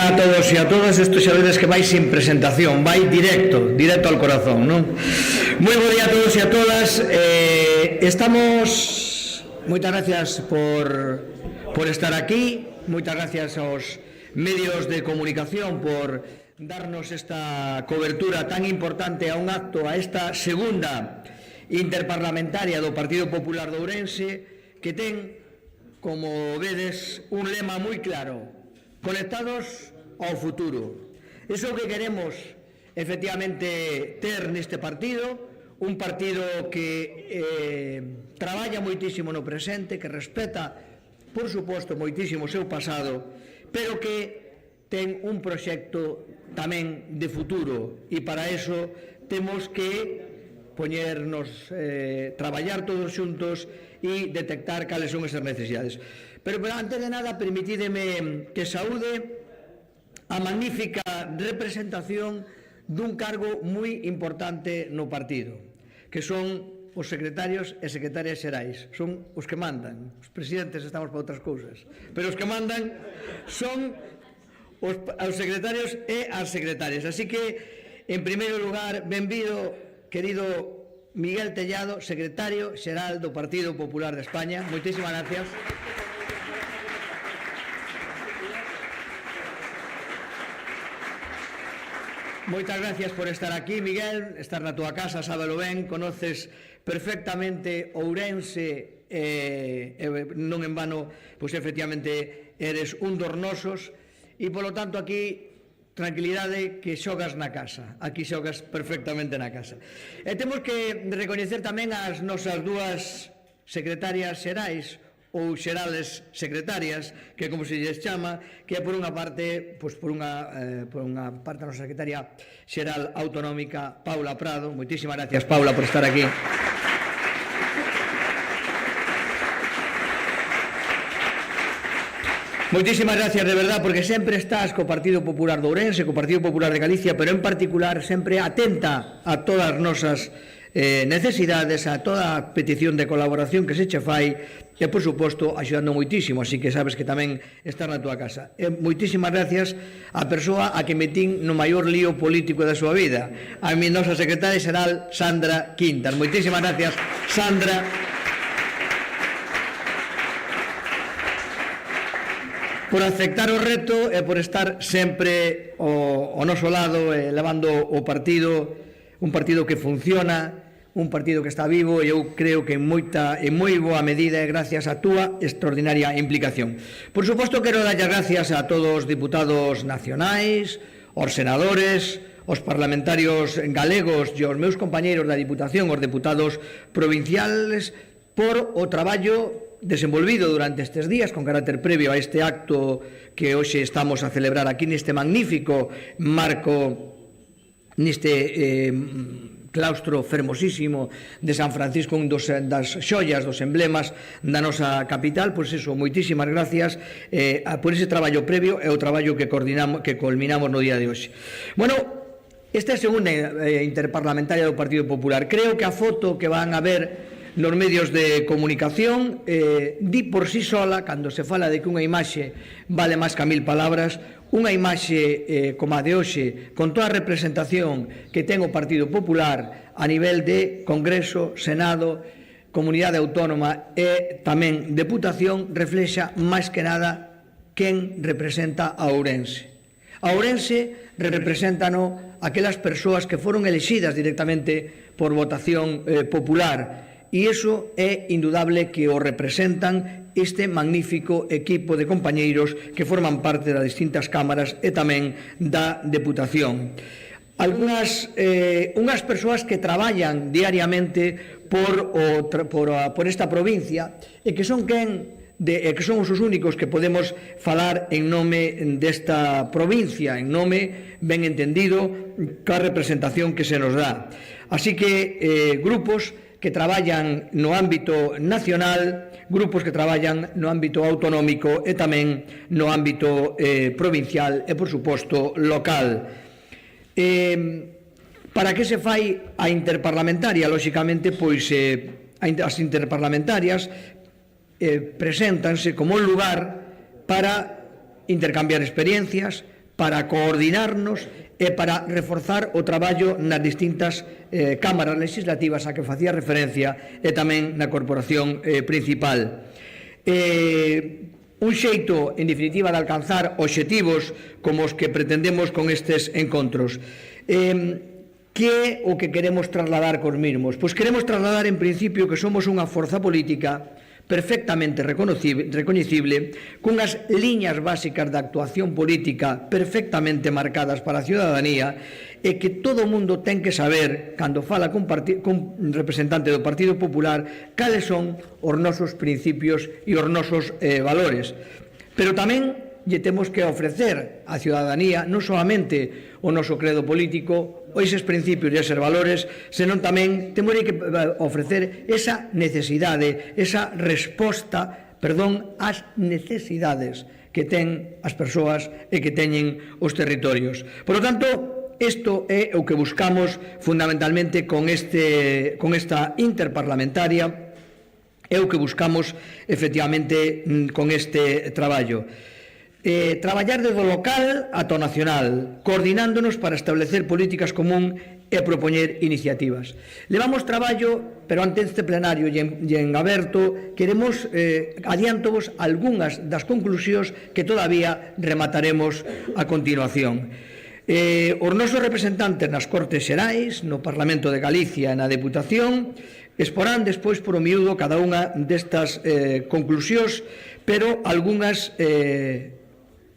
día a todos e a todas. Isto xa vedes que vai sin presentación, vai directo ao corazón, non? Moi bo día a todos e a todas. Moitas gracias por estar aquí, moitas gracias aos medios de comunicación por darnos esta cobertura tan importante a un acto, a esta segunda interparlamentaria do Partido Popular de Ourense, que ten, como vedes, un lema moi claro: conectados ao futuro. Iso é o que queremos efectivamente ter neste partido, un partido que traballa moitísimo no presente, que respeta, por suposto, moitísimo o seu pasado, pero que ten un proxecto tamén de futuro, e para iso temos que poñernos, traballar todos xuntos e detectar cales son esas necesidades. Pero antes de nada, permitídeme que saúde a magnífica representación dun cargo moi importante no partido, que son os secretarios e secretarias xerais. Son os que mandan. Os presidentes estamos para outras cousas, pero os que mandan son os secretarios e as secretarias. Así que, en primeiro lugar, benvido, querido Miguel Tellado, secretario xeral do Partido Popular de España. Moitísimas gracias. Moitas gracias por estar aquí, Miguel, estar na túa casa, sábelo ben, conoces perfectamente Ourense, non en vano, pois efectivamente eres un dos nosos, e polo tanto aquí, tranquilidade, que xogas na casa, aquí xogas perfectamente na casa. E temos que recoñecer tamén as nosas dúas secretarias xerais, ou xerales secretarias, que como se lles chama, que é por unha parte, pois por unha parte a nosa secretaria xeral autonómica, Paula Prado. Moitísimas gracias, Paula, por estar aquí. Moitísimas gracias, de verdad, porque sempre estás co Partido Popular de Ourense, co Partido Popular de Galicia, pero en particular sempre atenta a todas as nosas necesidades, a toda a petición de colaboración que se che fai, e, por suposto, axudando moitísimo, así que sabes que tamén estás na túa casa. Moitísimas gracias á persoa a que metín no maior lío político da súa vida, a mi nosa secretaria xeral, Sandra Quintas. Moitísimas gracias, Sandra. Por aceptar o reto e por estar sempre ao noso lado, levando o partido, un partido que funciona, un partido que está vivo, e eu creo que en moi boa medida é gracias á túa extraordinaria implicación. Por suposto, quero dar as gracias a todos os diputados nacionais, aos senadores, aos parlamentarios galegos e aos meus compañeiros da Diputación, aos deputados provinciales, por o traballo desenvolvido durante estes días con carácter previo a este acto que hoxe estamos a celebrar aquí neste magnífico marco, neste claustro fermosísimo de San Francisco, un das xollas, dos emblemas da nosa capital. Pois iso, moitísimas gracias por ese traballo previo e o traballo que culminamos no día de hoxe. Bueno, esta é a segunda interparlamentaria do Partido Popular. Creo que a foto que van a ver nos medios de comunicación di por sí sola, cando se fala de que unha imaxe vale máis que 1000 palabras. Unha imaxe como a de hoxe, con toda a representación que ten o Partido Popular a nivel de Congreso, Senado, Comunidade Autónoma e tamén Deputación, reflexa máis que nada quen representa a Ourense. A Ourense represéntano aquelas persoas que foron elexidas directamente por votación popular, e iso é indudable que o representan este magnífico equipo de compañeiros que forman parte das distintas cámaras e tamén da Deputación. Unhas persoas que traballan diariamente por esta provincia e que son que son os únicos que podemos falar en nome desta provincia, en nome, ben entendido, ca representación que se nos dá. Así que grupos que traballan no ámbito nacional, grupos que traballan no ámbito autonómico e tamén no ámbito provincial e, por suposto, local. Para que se fai a interparlamentaria? Lóxicamente, pois as interparlamentarias preséntanse como un lugar para intercambiar experiencias, para coordinarnos e para reforzar o traballo nas distintas cámaras legislativas a que facía referencia e tamén na corporación principal. Un xeito, en definitiva, de alcanzar obxectivos como os que pretendemos con estes encontros. Que é o que queremos trasladar cos mesmos? Pois queremos trasladar, en principio, que somos unha forza política perfectamente recoñecible, cunhas liñas básicas de actuación política perfectamente marcadas para a ciudadanía, e que todo o mundo ten que saber, cando fala cun representante do Partido Popular, cales son os nosos principios e os nosos valores. Pero tamén lle temos que ofrecer á ciudadanía non solamente o noso credo político ou eses principios e eses valores, senón tamén temos que ofrecer esa necesidade, esa resposta, ás necesidades que ten as persoas e que teñen os territorios. Por lo tanto, isto é o que buscamos fundamentalmente con esta interparlamentaria, é o que buscamos efectivamente con este traballo. Traballar desde o local ata o nacional, coordinándonos para establecer políticas común e propoñer iniciativas. Levamos traballo, pero ante este plenario e en aberto, queremos adiantovos algunhas das conclusións que todavía remataremos a continuación. Os nosos representantes nas Cortes Xerais, no Parlamento de Galicia e na Deputación, exporán despois por o miúdo cada unha destas conclusións, pero algunhas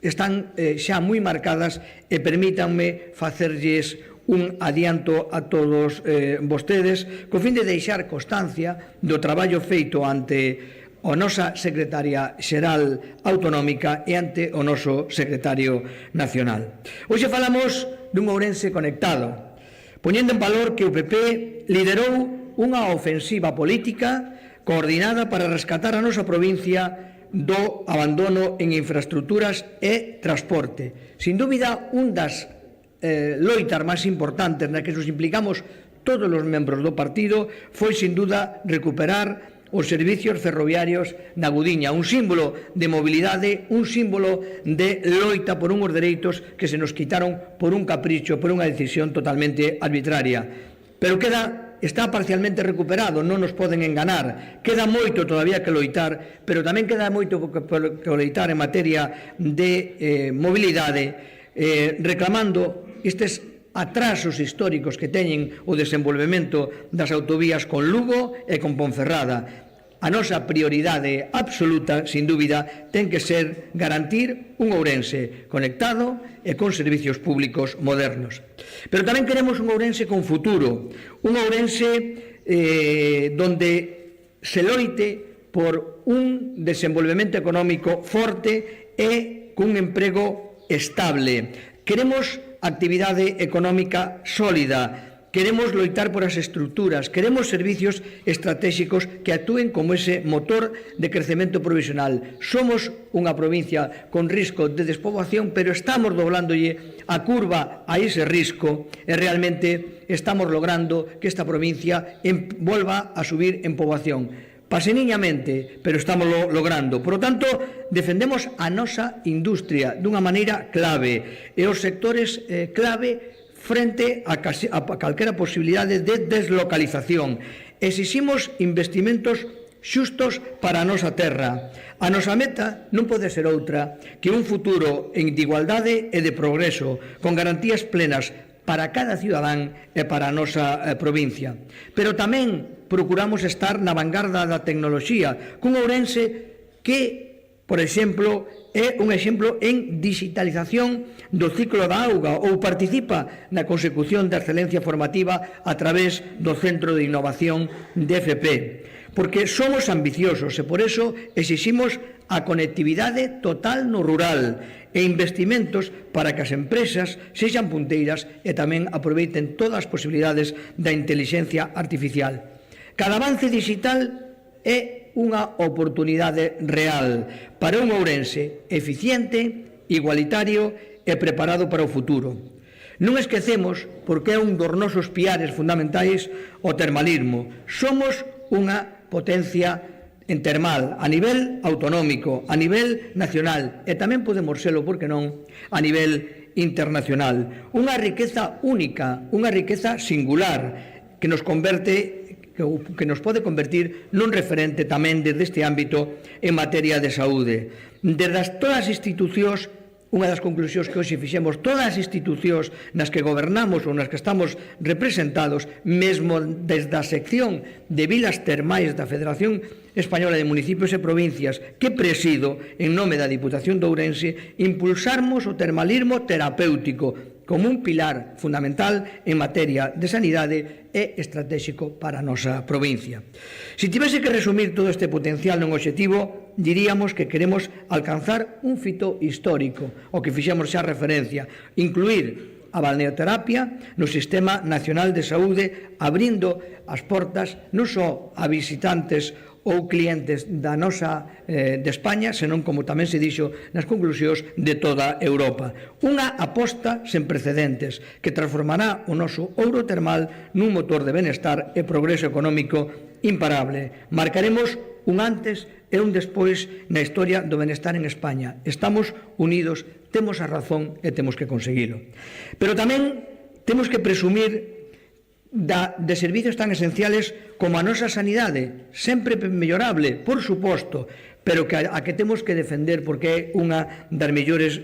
están xa moi marcadas e permítanme facerlles un adianto a todos vostedes co fin de deixar constancia do traballo feito ante a nosa secretaria xeral autonómica e ante o noso secretario nacional. Hoxe falamos dun Ourense conectado, poñendo en valor que o PP liderou unha ofensiva política coordinada para rescatar a nosa provincia do abandono en infraestructuras e transporte. Sin dúbida, un das loitas máis importantes na que nos implicamos todos os membros do partido foi, sin duda, recuperar os servicios ferroviarios na Gudiña, un símbolo de mobilidade, un símbolo de loita por unhos dereitos que se nos quitaron por un capricho, por unha decisión totalmente arbitraria. Pero está parcialmente recuperado, non nos poden enganar. Queda moito todavía que loitar, pero tamén queda moito que loitar en materia de mobilidade, reclamando estes atrasos históricos que teñen o desenvolvemento das autovías con Lugo e con Ponferrada. A nosa prioridade absoluta, sin dúbida, ten que ser garantir un Ourense conectado e con servicios públicos modernos. Pero tamén queremos un Ourense con futuro, un Ourense donde se loite por un desenvolvemento económico forte e cun emprego estable. Queremos actividade económica sólida, queremos loitar por as estructuras, queremos servicios estratégicos que actúen como ese motor de crecemento provisional. Somos unha provincia con risco de despoboación, pero estamos doblándolle a curva a ese risco e realmente estamos logrando que esta provincia volva a subir en poboación. Paseniñamente, pero estamos logrando. Por lo tanto, defendemos a nosa industria dunha maneira clave e os sectores clave frente a calquera posibilidade de deslocalización. Exiximos investimentos xustos para a nosa terra. A nosa meta non pode ser outra que un futuro de igualdade e de progreso, con garantías plenas para cada cidadán e para a nosa provincia. Pero tamén procuramos estar na vanguarda da tecnoloxía, cun Ourense que, por exemplo, é un exemplo en digitalización do ciclo da auga ou participa na consecución da excelencia formativa a través do Centro de Innovación de FP. Porque somos ambiciosos e por eso exiximos a conectividade total no rural e investimentos para que as empresas sexan punteiras e tamén aproveiten todas as posibilidades da inteligencia artificial. Cada avance digital é unha oportunidade real para un Ourense eficiente, igualitario e preparado para o futuro. Non esquecemos, porque é un dos nosos piares fundamentais, o termalismo. Somos unha potencia en termal, a nivel autonómico, a nivel nacional, e tamén podemos serlo, porque non, a nivel internacional. Unha riqueza única, unha riqueza singular que nos pode convertir nun referente tamén desde este ámbito en materia de saúde. Desde todas as institucións, unha das conclusións que hoxe fixemos, todas as institucións nas que gobernamos ou nas que estamos representados, mesmo desde a sección de vilas termais da Federación Española de Municipios e Provincias que presido en nome da Diputación de Ourense, impulsarmos o termalismo terapéutico como un pilar fundamental en materia de sanidade e estratégico para a nosa provincia. Se tivese que resumir todo este potencial nun obxectivo, diríamos que queremos alcanzar un fito histórico, ao que fixemos xa referencia, incluir a balneoterapia no Sistema Nacional de Saúde, abrindo as portas non só a visitantes ou clientes da nosa de España, senón, como tamén se dixo nas conclusións, de toda Europa. Unha aposta sen precedentes que transformará o noso ouro termal nun motor de benestar e progreso económico imparable. Marcaremos un antes e un despois na historia do benestar en España. Estamos unidos, temos a razón e temos que conseguilo. Pero tamén temos que presumir de servicios tan esenciales como a nosa sanidade, sempre mellorable, por suposto, pero a que temos que defender porque é unha das mellores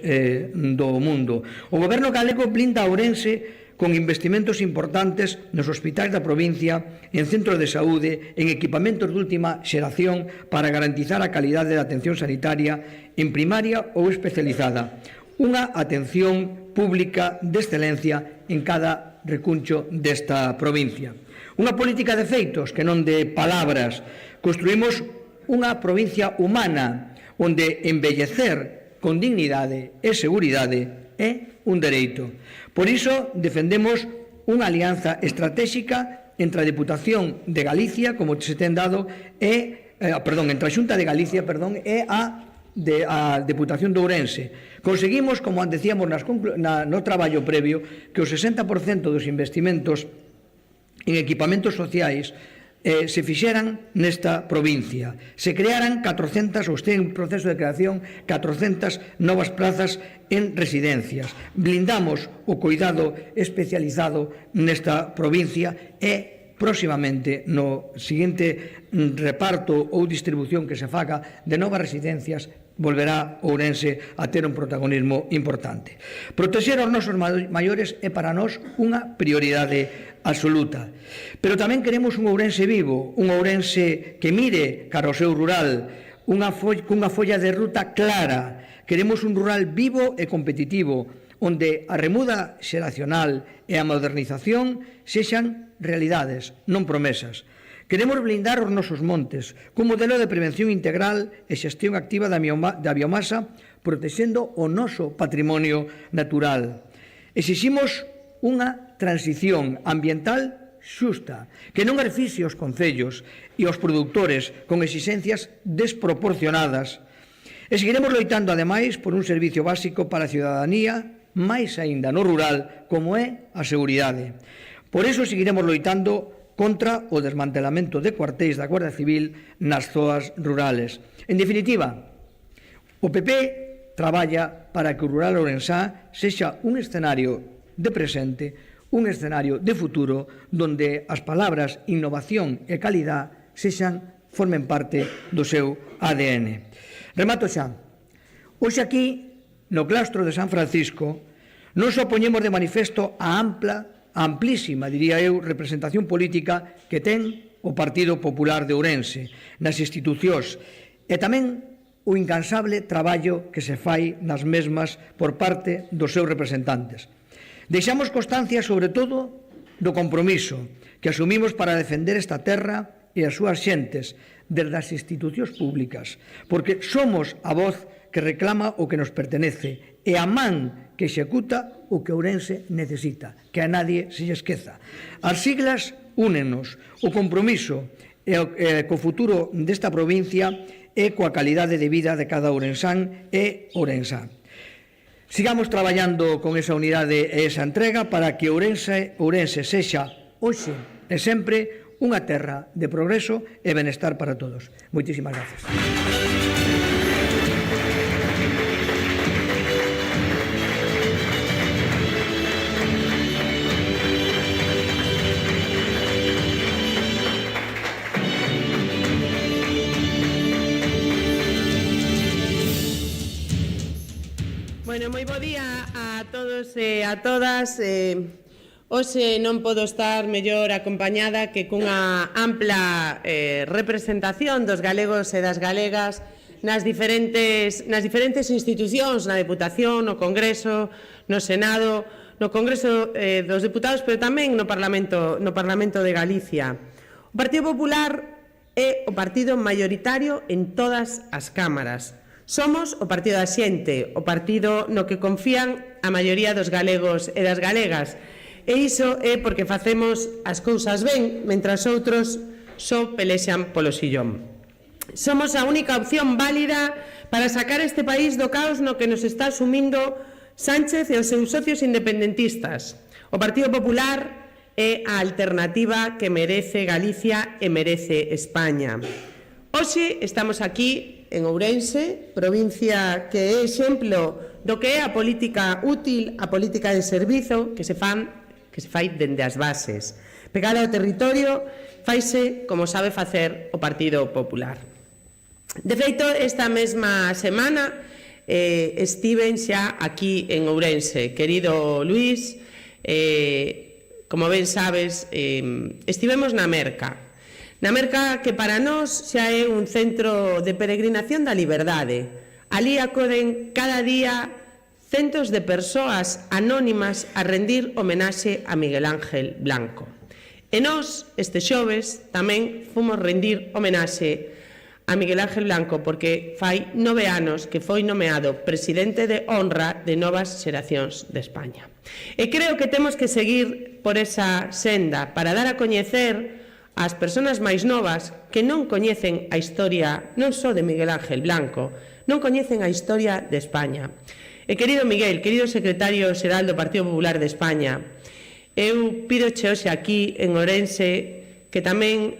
do mundo. O Goberno galego blinda a Ourense con investimentos importantes nos hospitais da provincia, en centros de saúde, en equipamentos de última xeración para garantizar a calidade da atención sanitaria en primaria ou especializada. Unha atención pública de excelencia en cada recuncho desta provincia. Unha política de feitos que non de palabras. Construímos unha provincia humana onde envellecer con dignidade e seguridade é un dereito. Por iso defendemos unha alianza estratégica entre a Deputación de Galicia, como se ten dado, entre a Xunta de Galicia e a Deputación de Ourense. Conseguimos, como decíamos no traballo previo, que o 60% dos investimentos en equipamentos sociais se fixeran nesta provincia. Se crearan 400, ou este en proceso de creación, 400 novas plazas en residencias. Blindamos o cuidado especializado nesta provincia e próximamente no seguinte reparto ou distribución que se faga de novas residencias volverá Ourense a ter un protagonismo importante. Protexer os nosos maiores é para nós unha prioridade absoluta. Pero tamén queremos un Ourense vivo, un Ourense que mire cara ao seu rural, cunha folla de ruta clara. Queremos un rural vivo e competitivo, onde a remuda xeracional e a modernización sexan realidades, non promesas. Queremos blindar os nosos montes cun modelo de prevención integral e xestión activa da biomasa, protexendo o noso patrimonio natural. Exiximos unha transición ambiental xusta, que non asfixie os concellos e os produtores con exixencias desproporcionadas. E seguiremos loitando, ademais, por un servicio básico para a ciudadanía, máis aínda no rural, como é a seguridade. Por iso seguiremos loitando contra o desmantelamento de cuartéis da Guardia Civil nas zonas rurales. En definitiva, o PP traballa para que o rural ourensá sexa un escenario de presente, un escenario de futuro, donde as palabras innovación e calidad formen parte do seu ADN. Remato xa. Hoxe aquí, no claustro de San Francisco, non só poñemos de manifesto a amplísima, diría eu, representación política que ten o Partido Popular de Ourense nas institucións e tamén o incansable traballo que se fai nas mesmas por parte dos seus representantes. Deixamos constancia, sobre todo, do compromiso que asumimos para defender esta terra e as súas xentes desde as institucións públicas, porque somos a voz que reclama o que nos pertenece e a man que executa o que Ourense necesita, que a nadie se lle esqueza. As siglas únenos, o compromiso co futuro desta provincia e coa calidade de vida de cada ourensán e ourensá. Sigamos traballando con esa unidade e esa entrega para que Ourense sexa hoxe e sempre unha terra de progreso e benestar para todos. Moitísimas gracias. moi bo día a todos e a todas. Hoxe non podo estar mellor acompañada que cunha ampla representación dos galegos e das galegas nas diferentes institucións, na Deputación, no Congreso, no Senado, no Congreso dos Deputados, pero tamén no Parlamento de Galicia. O Partido Popular é o partido maioritario en todas as cámaras. Somos o partido da xente, o partido no que confían a maioría dos galegos e das galegas. E iso é porque facemos as cousas ben, mentras outros só pelexan polo sillón. Somos a única opción válida para sacar este país do caos no que nos está sumindo Sánchez e os seus socios independentistas. O Partido Popular é a alternativa que merece Galicia e merece España. Hoxe estamos aquí en Ourense, provincia que é exemplo do que é a política útil, a política de servizo que se fai dende as bases. Pegada ao territorio, faise como sabe facer o Partido Popular. De feito, esta mesma semana estiven xa aquí en Ourense. Querido Luís, como ben sabes, estivemos na Merca. Na Merca que para nós xa é un centro de peregrinación da liberdade. Alí acoden cada día centos de persoas anónimas a rendir homenaxe a Miguel Ángel Blanco. E nós, este xoves, tamén fomos rendir homenaxe a Miguel Ángel Blanco porque fai 9 anos que foi nomeado presidente de honra de Novas Xeracións de España. E creo que temos que seguir por esa senda para dar a coñecer ás persoas máis novas que non coñecen a historia non só de Miguel Ángel Blanco, non coñecen a historia de España. E querido Miguel, querido secretario xeral do Partido Popular de España, eu pidoche hoxe aquí en Ourense que tamén,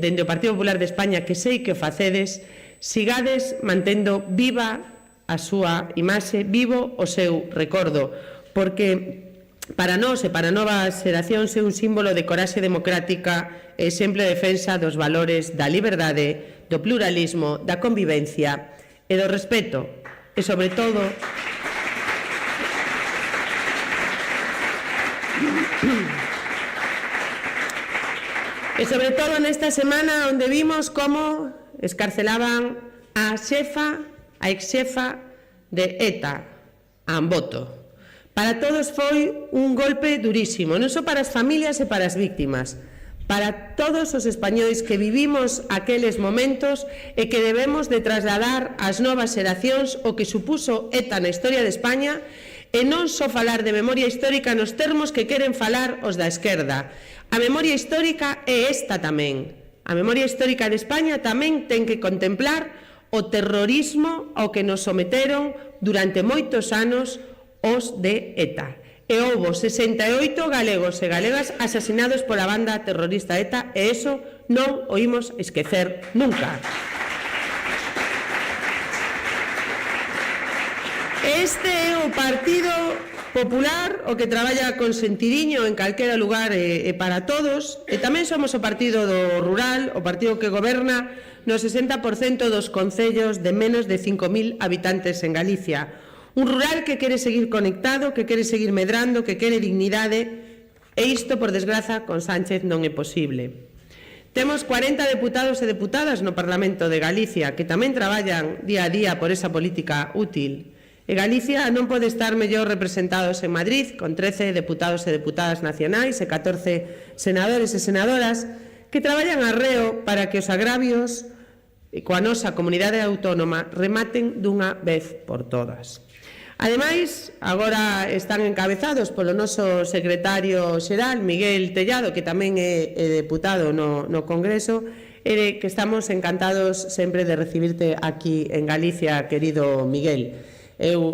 dende o Partido Popular de España, que sei que o facedes, sigades mantendo viva a súa imaxe, vivo o seu recordo, porque para nós e para novas xeracións é un símbolo de coraxe democrática e exemplo de defensa dos valores da liberdade, do pluralismo, da convivencia e do respeto, e sobre todo nesta semana onde vimos como escarcelaban a ex-xefa de ETA, a Amboto. Para todos foi un golpe durísimo, non só para as familias e para as víctimas, para todos os españois que vivimos aqueles momentos e que debemos de trasladar ás novas xeracións o que supuso ETA na historia de España e non só falar de memoria histórica nos termos que queren falar os da esquerda. A memoria histórica é esta tamén. A memoria histórica de España tamén ten que contemplar o terrorismo ao que nos someteron durante moitos anos os de ETA. E houbo 68 galegos e galegas asasinados pola banda terrorista ETA e eso non o imos esquecer nunca. Este é o Partido Popular, o que traballa con sentidiño en calquera lugar e para todos, e tamén somos o partido do rural, o partido que goberna no 60% dos concellos de menos de 5.000 habitantes en Galicia. Un rural que quere seguir conectado, que quere seguir medrando, que quere dignidade, e isto, por desgraza, con Sánchez non é posible. Temos 40 deputados e deputadas no Parlamento de Galicia que tamén traballan día a día por esa política útil. E Galicia non pode estar mellor representados en Madrid, con 13 deputados e deputadas nacionais e 14 senadores e senadoras que traballan arreo para que os agravios coa nosa comunidade autónoma rematen dunha vez por todas. Ademais, agora están encabezados polo noso secretario xeral, Miguel Tellado, que tamén é deputado no Congreso, e que estamos encantados sempre de recibirte aquí en Galicia, querido Miguel. Eu,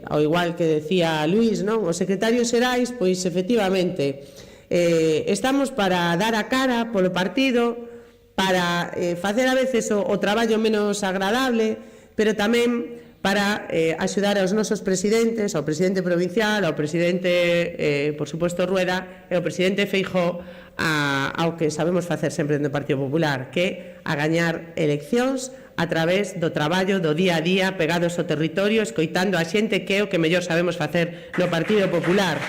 ao igual que decía Luís, non? Os secretarios xerais, pois efectivamente, estamos para dar a cara polo partido, para facer a veces o traballo menos agradable, pero tamén para axudar aos nosos presidentes, ao presidente provincial, ao presidente, por suposto, Rueda, e ao presidente Feijóo, ao que sabemos facer sempre no Partido Popular, que é a gañar eleccións a través do traballo do día a día, pegados ao territorio, escoitando a xente, que é o que mellor sabemos facer no Partido Popular.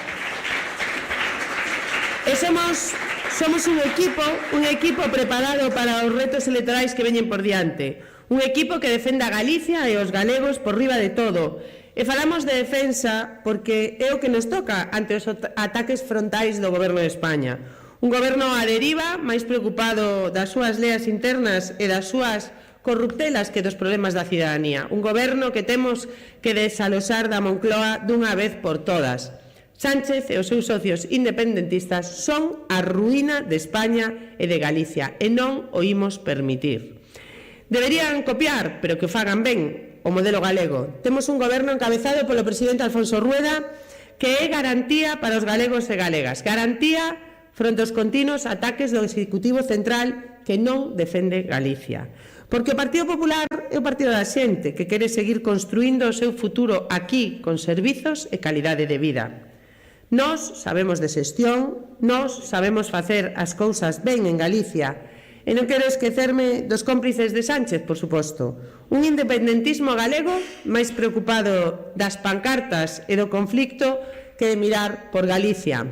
E somos un equipo preparado para os retos electorais que veñen por diante. Un equipo que defenda a Galicia e os galegos por riba de todo. E falamos de defensa porque é o que nos toca ante os ataques frontais do Goberno de España. Un goberno á deriva, máis preocupado das súas leas internas e das súas corruptelas que dos problemas da cidadanía. Un goberno que temos que desalosar da Moncloa dunha vez por todas. Sánchez e os seus socios independentistas son a ruína de España e de Galicia e non o imos permitir. Deberían copiar, pero que o fagan ben, o modelo galego. Temos un goberno encabezado polo presidente Alfonso Rueda que é garantía para os galegos e galegas. Garantía fronte aos continuos ataques do Executivo Central que non defende Galicia. Porque o Partido Popular é o partido da xente que quere seguir construindo o seu futuro aquí con servizos e calidade de vida. Nós sabemos de xestión, nós sabemos facer as cousas ben en Galicia. E non quero esquecerme dos cómplices de Sánchez, por suposto. Un independentismo galego máis preocupado das pancartas e do conflicto que de mirar por Galicia.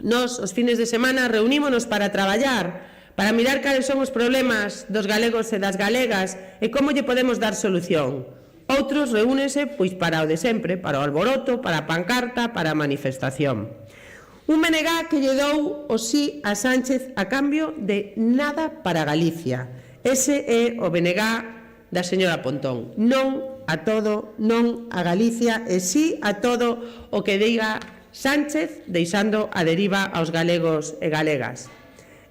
Nós, os fines de semana, reunímonos para traballar, para mirar cales son os problemas dos galegos e das galegas e como lle podemos dar solución. Outros reúnense pois para o de sempre, para o alboroto, para a pancarta, para a manifestación. Un BNG que lle dou o sí a Sánchez a cambio de nada para Galicia. Ese é o BNG da señora Pontón. Non a todo, non a Galicia e sí a todo o que diga Sánchez, deixando a deriva aos galegos e galegas.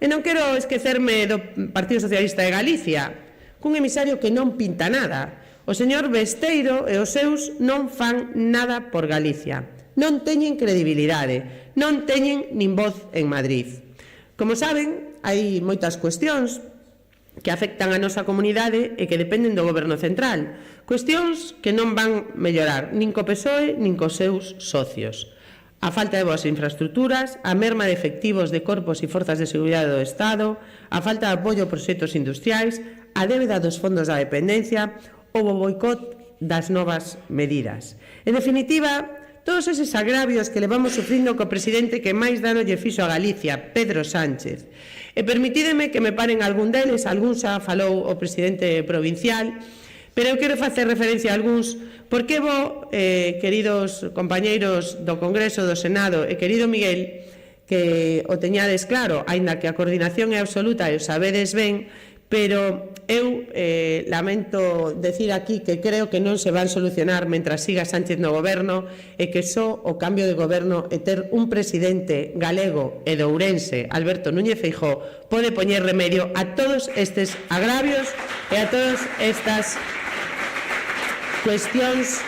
E non quero esquecerme do Partido Socialista de Galicia, cun emisario que non pinta nada. O señor Besteiro e os seus non fan nada por Galicia. Non teñen credibilidade, non teñen nin voz en Madrid. Como saben, hai moitas cuestións que afectan a nosa comunidade e que dependen do Goberno Central. Cuestións que non van mellorar nin co PSOE nin cos seus socios. A falta de boas infraestructuras, a merma de efectivos de corpos e forzas de seguridade do Estado, a falta de apoio a proxectos industriais, a débeda dos fondos da dependencia ou o boicot das novas medidas. En definitiva, todos eses agravios que levamos sufrindo co presidente que máis dano lle fixo a Galicia, Pedro Sánchez. E permitídeme que me paren algún deles, algún xa falou o presidente provincial, pero eu quero facer referencia a algúns, porque vos, queridos compañeiros do Congreso, do Senado, e querido Miguel, que o teñades claro, aínda que a coordinación é absoluta e o sabedes ben, pero eu lamento decir aquí que creo que non se van solucionar mentras siga Sánchez no goberno e que só o cambio de goberno e ter un presidente galego e de Ourense, Alberto Núñez Feijóo, pode poñer remedio a todos estes agravios e a todas estas cuestións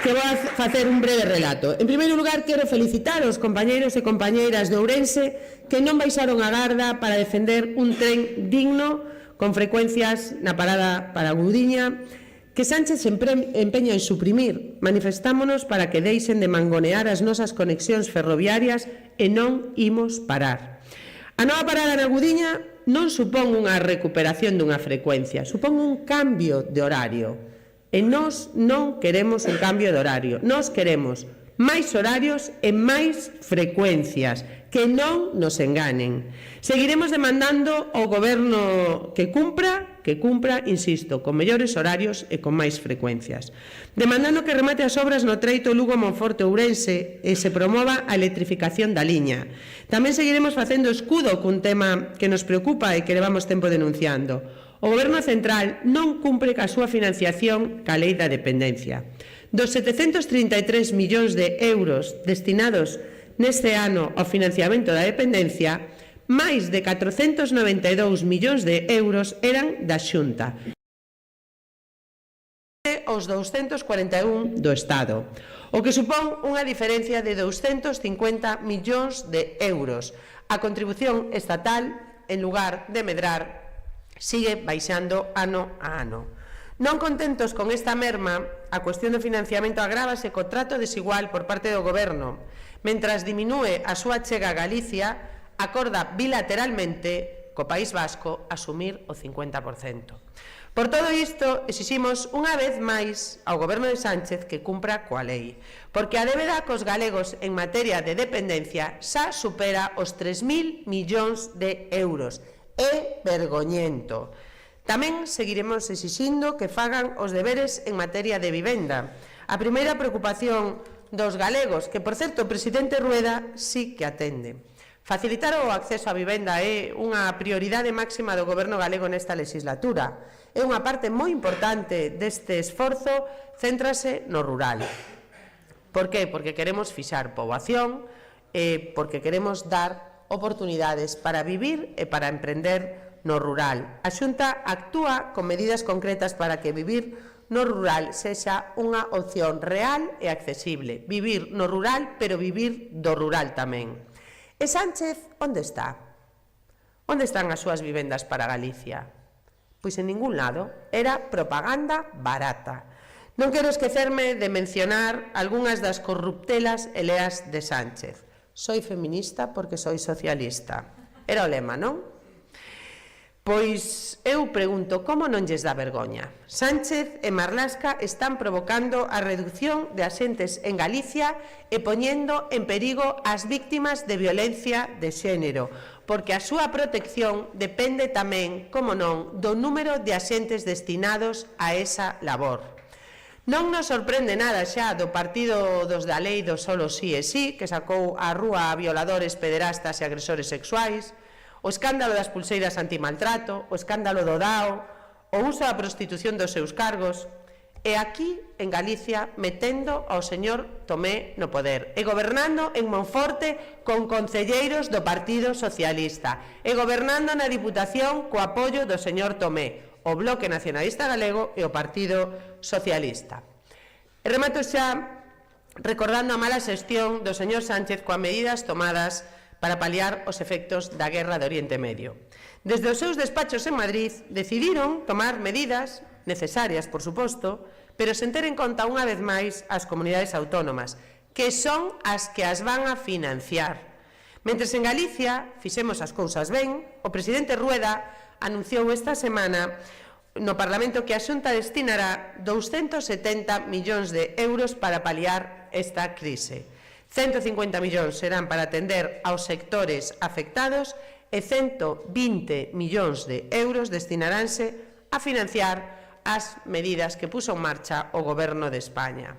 que vou a facer un breve relato. En primeiro lugar, quero felicitar os compañeiros e compañeiras de Ourense que non baixaron a garda para defender un tren digno con frecuencias na parada para Gudiña que Sánchez se empeña en suprimir. Manifestámonos para que deixen de mangonear as nosas conexións ferroviarias e non imos parar. A nova parada na Gudiña non supón unha recuperación dunha frecuencia, supón un cambio de horario. E nós non queremos un cambio de horario, nós queremos máis horarios e máis frecuencias, que non nos enganen. Seguiremos demandando ao goberno que cumpra, insisto, con mellores horarios e con máis frecuencias. Demandando que remate as obras no treito Lugo-Monforte-Ourense e se promova a electrificación da liña. Tamén seguiremos facendo escudo cun tema que nos preocupa e que levamos tempo denunciando. O Goberno Central non cumpre ca súa financiación ca lei da dependencia. Dos 733 millóns de euros destinados neste ano ao financiamento da dependencia, máis de 492 millóns de euros eran da Xunta e os 241 do Estado, o que supón unha diferencia de 250 millóns de euros. A contribución estatal, en lugar de medrar, sigue baixando ano a ano. Non contentos con esta merma, a cuestión do financiamento agrávase co trato desigual por parte do Goberno. Mentras diminúe a súa chega a Galicia, acorda bilateralmente co País Vasco asumir o 50%. Por todo isto, exiximos unha vez máis ao Goberno de Sánchez que cumpra coa lei, porque a débeda cos galegos en materia de dependencia xa supera os 3.000 millóns de euros. É vergoñento. Tamén seguiremos exixindo que fagan os deberes en materia de vivenda. A primeira preocupación dos galegos, que, por certo, o presidente Rueda sí que atende. Facilitar o acceso á vivenda é unha prioridade máxima do Goberno galego nesta legislatura. É unha parte moi importante deste esforzo, céntrase no rural. Por que? Porque queremos fixar poboación e porque queremos dar oportunidades para vivir e para emprender no rural. A Xunta actúa con medidas concretas para que vivir no rural sexa unha opción real e accesible. Vivir no rural, pero vivir do rural tamén. E Sánchez, onde está? Onde están as súas vivendas para Galicia? Pois en ningún lado. Era propaganda barata. Non quero esquecerme de mencionar algunhas das corruptelas e leas de Sánchez. Soy feminista porque soy socialista. Era o lema, non? Pois eu pregunto, como non lles dá vergoña? Sánchez e Marlaska están provocando a reducción de axentes en Galicia e poñendo en perigo as víctimas de violencia de xénero, porque a súa protección depende tamén, como non, do número de axentes destinados a esa labor. Non nos sorprende nada xa do partido dos da lei do solo sí e sí, que sacou á rúa a violadores, pederastas e agresores sexuais, o escándalo das pulseiras antimaltrato, o escándalo do DAO, o uso da prostitución dos seus cargos, e aquí, en Galicia, metendo ao señor Tomé no poder, e gobernando en Monforte con concelleiros do Partido Socialista, e gobernando na Diputación co apoio do señor Tomé, o Bloque Nacionalista Galego e o Partido Socialista. E remato xa recordando a mala xestión do señor Sánchez coas medidas tomadas para paliar os efectos da guerra de Oriente Medio. Desde os seus despachos en Madrid decidiron tomar medidas necesarias, por suposto, pero sen ter en conta unha vez máis as comunidades autónomas, que son as que as van a financiar. Mentres en Galicia fixemos as cousas ben, o presidente Rueda anunciou esta semana no Parlamento que a Xunta destinará 270 millóns de euros para paliar esta crise. 150 millóns serán para atender aos sectores afectados e 120 millóns de euros destinaránse a financiar as medidas que puso en marcha o Goberno de España.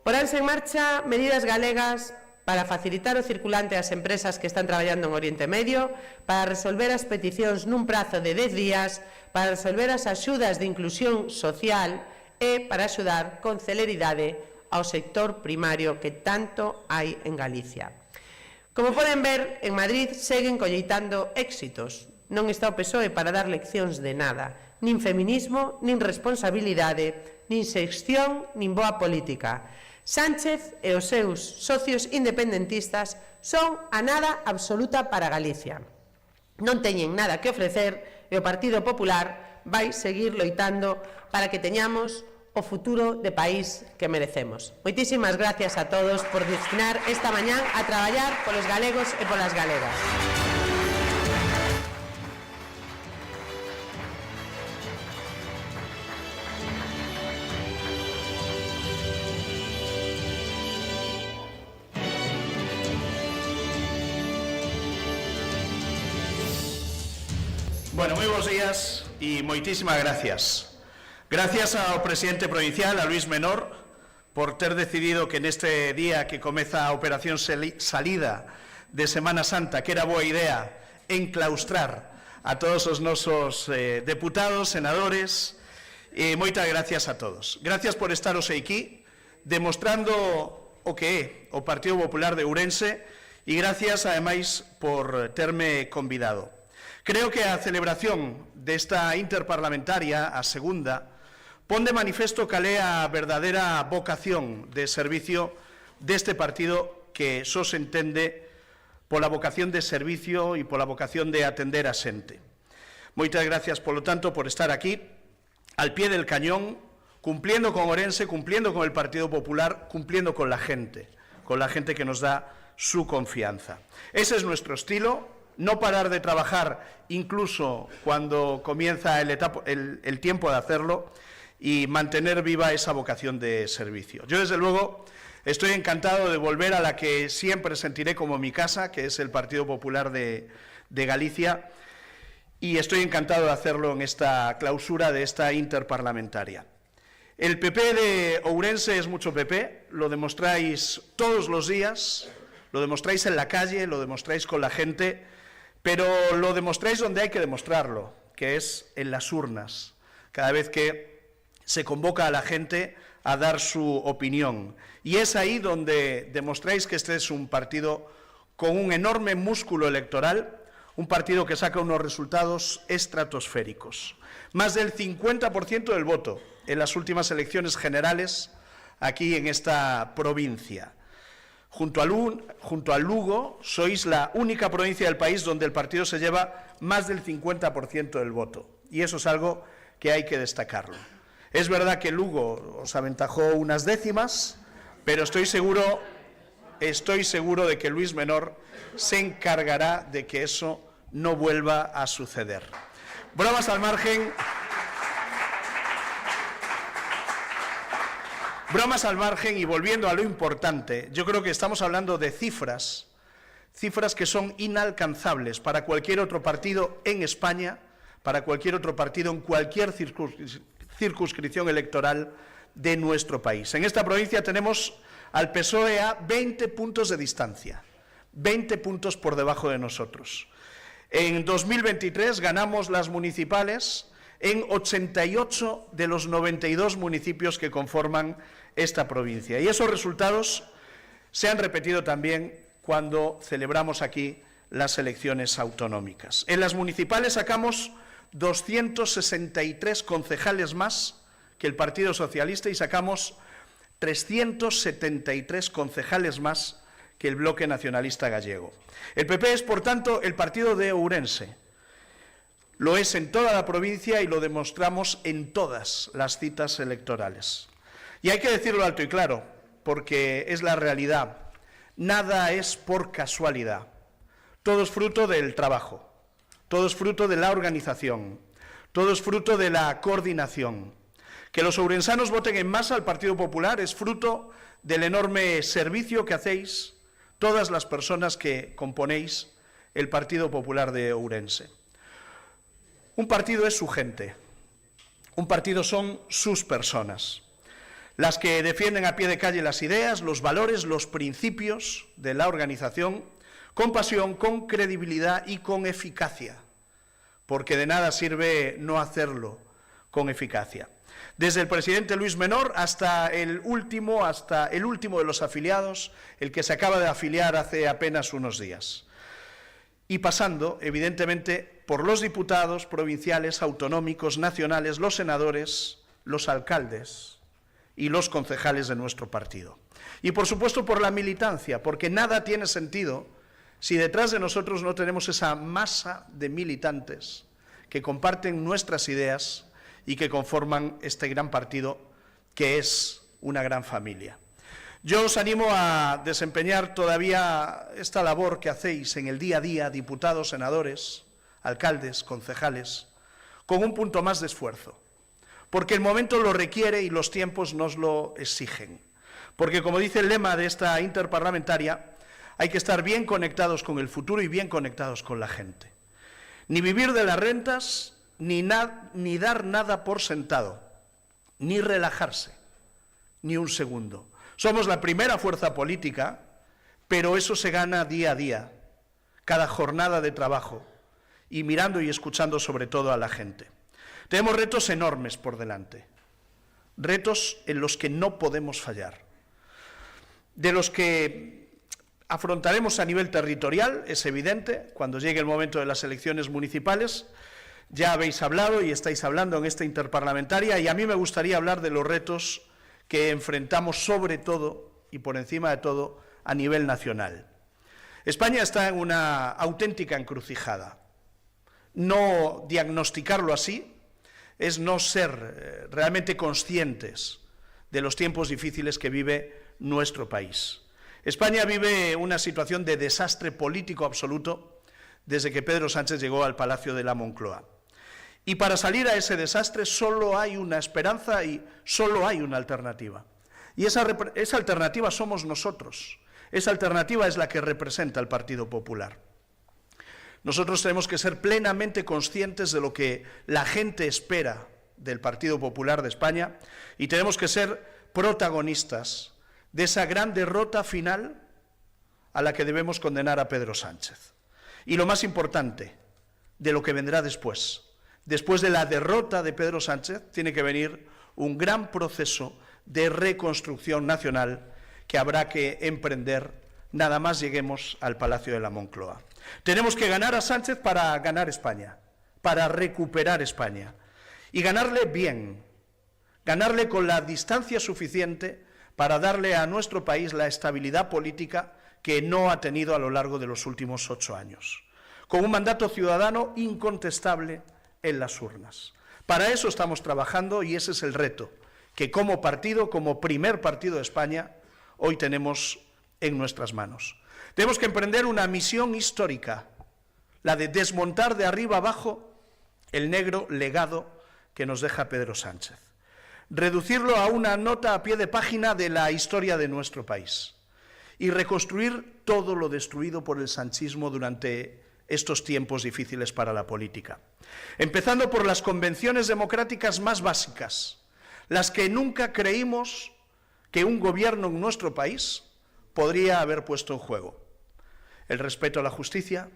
Poránse en marcha medidas galegas para facilitar o circulante ás empresas que están traballando en Oriente Medio, para resolver as peticións nun prazo de 10 días, para resolver as axudas de inclusión social e para axudar con celeridade ao sector primario que tanto hai en Galicia. Como poden ver, en Madrid seguen colleitando éxitos. Non está o PSOE para dar leccións de nada, nin feminismo, nin responsabilidade, nin sección, nin boa política. Sánchez e os seus socios independentistas son a nada absoluta para Galicia. Non teñen nada que ofrecer e o Partido Popular vai seguir loitando para que teñamos o futuro de país que merecemos. Moitísimas gracias a todos por destinar esta mañán a traballar polos galegos e polas galegas. Bueno, moi bons días e moitísimas gracias. Gracias ao presidente provincial, a Luis Menor, por ter decidido que neste día que comeza a operación salida de Semana Santa, que era boa idea enclaustrar a todos os nosos deputados, senadores, e moitas gracias a todos. Gracias por estar hoxe aquí, demostrando o que é o Partido Popular de Ourense, e gracias, ademais, por terme convidado. Creo que a celebración desta interparlamentaria, a segunda, pon de manifesto cal é a verdadeira vocación de servicio deste partido que só se entende pola vocación de servicio e pola vocación de atender a xente. Moitas gracias, polo tanto, por estar aquí al pie del cañón, cumpliendo con Ourense, cumpliendo con el Partido Popular, cumpliendo con la gente que nos da su confianza. Ese es nuestro estilo, no parar de trabajar incluso cuando comienza el tiempo de hacerlo y mantener viva esa vocación de servicio. Yo, desde luego, estoy encantado de volver a la que siempre sentiré como mi casa, que es el Partido Popular de Galicia, y estoy encantado de hacerlo en esta clausura de esta interparlamentaria. El PP de Ourense es mucho PP, lo demostráis todos los días, lo demostráis en la calle, lo demostráis con la gente, pero lo demostráis donde hay que demostrarlo, que es en las urnas, cada vez que se convoca a la gente a dar su opinión. Y es ahí donde demostráis que este es un partido con un enorme músculo electoral, un partido que saca unos resultados estratosféricos. Más del 50% del voto en las últimas elecciones generales aquí en esta provincia. Junto a Lugo, sois la única provincia del país donde el partido se lleva más del 50% del voto. Y eso es algo que hay que destacarlo. Es verdad que Lugo os aventajó unas décimas, pero estoy seguro de que Luis Menor se encargará de que eso no vuelva a suceder. Bromas al margen. Bromas al margen y volviendo a lo importante, yo creo que estamos hablando de cifras que son inalcanzables para cualquier otro partido en España, para cualquier otro partido en cualquier circunscripción electoral de nuestro país. En esta provincia tenemos al PSOE a 20 puntos de distancia, 20 puntos por debajo de nosotros. En 2023 ganamos las municipales en 88 de los 92 municipios que conforman esta provincia. Y esos resultados se han repetido también cuando celebramos aquí las elecciones autonómicas. En las municipales sacamos 263 concejales más que el Partido Socialista y sacamos 373 concejales más que el Bloque Nacionalista Gallego. El PP es, por tanto, el partido de Ourense. Lo es en toda la provincia y lo demostramos en todas las citas electorales. Y hay que decirlo alto y claro, porque es la realidad. Nada es por casualidad. Todo es fruto del trabajo, todo es fruto de la organización, todo es fruto de la coordinación. Que los ourensanos voten en masa al Partido Popular es fruto del enorme servicio que hacéis todas las personas que componéis el Partido Popular de Ourense. Un partido es su gente, un partido son sus personas, las que defienden a pie de calle las ideas, los valores, los principios de la organización, con pasión, con credibilidad y con eficacia, porque de nada sirve no hacerlo con eficacia. Desde el presidente Luis Menor hasta el último de los afiliados, el que se acaba de afiliar hace apenas unos días. Y pasando, evidentemente, por los diputados provinciales, autonómicos, nacionales, los senadores, los alcaldes y los concejales de nuestro partido. Y, por supuesto, por la militancia, porque nada tiene sentido si detrás de nosotros no tenemos esa masa de militantes que comparten nuestras ideas y que conforman este gran partido que es una gran familia. Yo os animo a desempeñar todavía esta labor que hacéis en el día a día, diputados, senadores, alcaldes, concejales, con un punto más de esfuerzo, porque el momento lo requiere y los tiempos nos lo exigen. Porque, como dice el lema de esta interparlamentaria, hay que estar bien conectados con el futuro y bien conectados con la gente. Ni vivir de las rentas, ni dar nada por sentado, ni relajarse, ni un segundo. Somos la primera fuerza política, pero eso se gana día a día, cada jornada de trabajo, y mirando y escuchando sobre todo a la gente. Tenemos retos enormes por delante, retos en los que no podemos fallar, de los que afrontaremos a nivel territorial, es evidente, cuando llegue el momento de las elecciones municipales. Ya habéis hablado y estáis hablando en esta interparlamentaria, y a mí me gustaría hablar de los retos que enfrentamos sobre todo y por encima de todo a nivel nacional. España está en una auténtica encrucijada. No diagnosticarlo así es no ser realmente conscientes de los tiempos difíciles que vive nuestro país. España vive una situación de desastre político absoluto desde que Pedro Sánchez llegó al Palacio de la Moncloa. Y para salir a ese desastre solo hay una esperanza y solo hay una alternativa. Y esa alternativa somos nosotros. Esa alternativa es la que representa el Partido Popular. Nosotros tenemos que ser plenamente conscientes de lo que la gente espera del Partido Popular de España y tenemos que ser protagonistas de esa gran derrota final a la que debemos condenar a Pedro Sánchez. Y lo más importante, de lo que vendrá después. Después de la derrota de Pedro Sánchez, tiene que venir un gran proceso de reconstrucción nacional que habrá que emprender nada más lleguemos al Palacio de la Moncloa. Tenemos que ganar a Sánchez para ganar España, para recuperar España. Y ganarle bien, ganarle con la distancia suficiente para darle a nuestro país la estabilidad política que no ha tenido a lo largo de los últimos 8 años, con un mandato ciudadano incontestable en las urnas. Para eso estamos trabajando y ese es el reto que como partido, como primer partido de España, hoy tenemos en nuestras manos. Tenemos que emprender una misión histórica, la de desmontar de arriba abajo el negro legado que nos deja Pedro Sánchez. Reducirlo a una nota a pie de página de la historia de nuestro país y reconstruir todo lo destruido por el sanchismo durante estos tiempos difíciles para la política. Empezando por las convenciones democráticas más básicas, las que nunca creímos que un gobierno en nuestro país podría haber puesto en juego. El respeto a la justicia,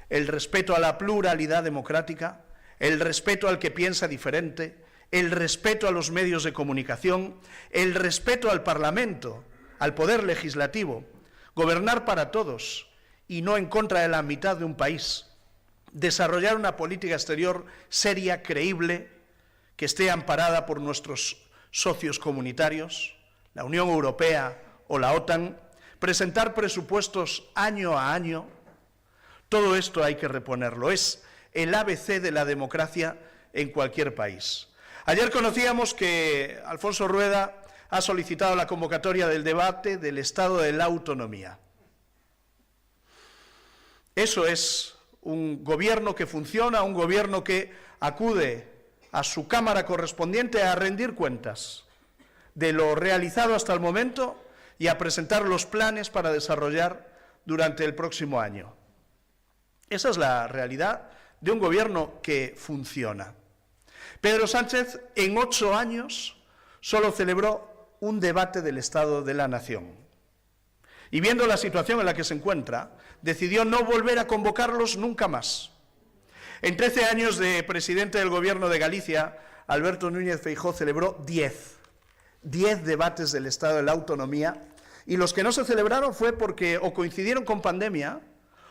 el respeto a la pluralidad democrática, el respeto al que piensa diferente, el respeto a los medios de comunicación, el respeto al Parlamento, al Poder Legislativo, gobernar para todos y no en contra de la mitad de un país, desarrollar una política exterior seria, creíble, que esté amparada por nuestros socios comunitarios, la Unión Europea o la OTAN, presentar presupuestos año a año. Todo esto hay que reponerlo, es el ABC de la democracia en cualquier país. Ayer conocíamos que Alfonso Rueda ha solicitado la convocatoria del debate del Estado de la Autonomía. Eso es un gobierno que funciona, un gobierno que acude a su Cámara correspondiente a rendir cuentas de lo realizado hasta el momento y a presentar los planes para desarrollar durante el próximo año. Esa es la realidad de un gobierno que funciona. Pedro Sánchez, en 8 años, solo celebró un debate del Estado de la Nación. Y viendo la situación en la que se encuentra, decidió no volver a convocarlos nunca más. En 13 años de presidente del Gobierno de Galicia, Alberto Núñez Feijóo celebró 10 debates del Estado de la Autonomía, y los que no se celebraron fue porque o coincidieron con pandemia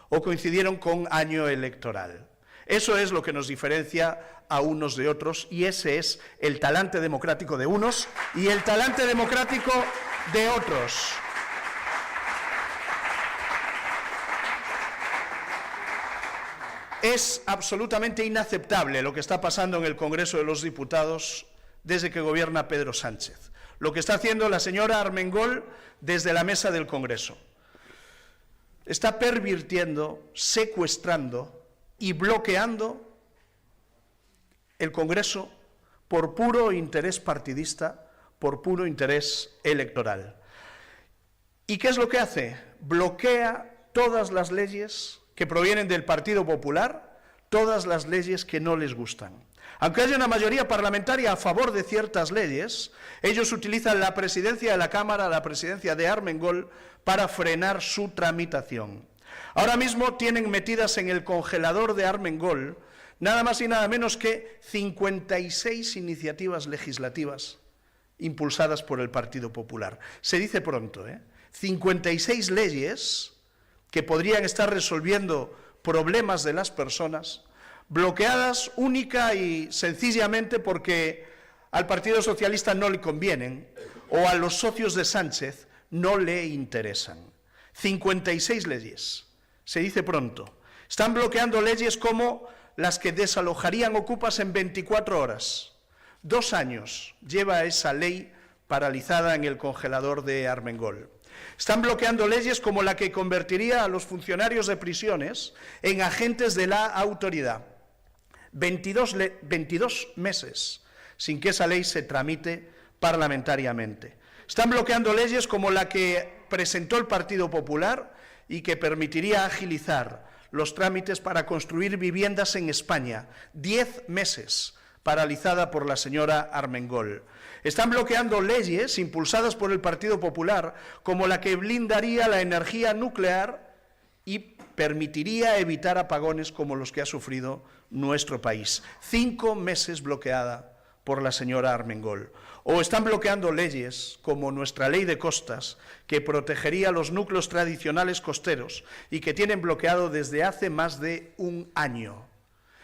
o coincidieron con año electoral. Eso es lo que nos diferencia a unos de otros y ese es el talante democrático de unos y el talante democrático de otros. Es absolutamente inaceptable lo que está pasando en el Congreso de los Diputados desde que gobierna Pedro Sánchez. Lo que está haciendo la señora Armengol desde la mesa del Congreso. Está pervirtiendo, secuestrando y bloqueando el Congreso por puro interés partidista, por puro interés electoral. ¿Y qué es lo que hace? Bloquea todas las leyes que provienen del Partido Popular, todas las leyes que no les gustan. Aunque haya una mayoría parlamentaria a favor de ciertas leyes, ellos utilizan la presidencia de la Cámara, la presidencia de Armengol, para frenar su tramitación. Ahora mismo tienen metidas en el congelador de Armengol nada más y nada menos que 56 iniciativas legislativas impulsadas por el Partido Popular. Se dice pronto, 56 leyes que podrían estar resolviendo problemas de las personas, bloqueadas única y sencillamente porque al Partido Socialista no le convienen o a los socios de Sánchez no le interesan. 56 leyes, se dice pronto. Están bloqueando leyes como las que desalojarían ocupas en 24 horas. 2 años lleva esa ley paralizada en el congelador de Armengol. Están bloqueando leyes como la que convertiría a los funcionarios de prisiones en agentes de la autoridad. 22 meses sin que esa ley se tramite parlamentariamente. Están bloqueando leyes como la que presentó el Partido Popular y que permitiría agilizar los trámites para construir viviendas en España. 10 meses paralizada por la señora Armengol. Están bloqueando leyes impulsadas por el Partido Popular, como la que blindaría la energía nuclear y permitiría evitar apagones como los que ha sufrido nuestro país. 5 meses bloqueada por la señora Armengol. O están bloqueando leyes como nuestra ley de costas, que protegería los núcleos tradicionales costeros y que tienen bloqueado desde hace más de 1 año.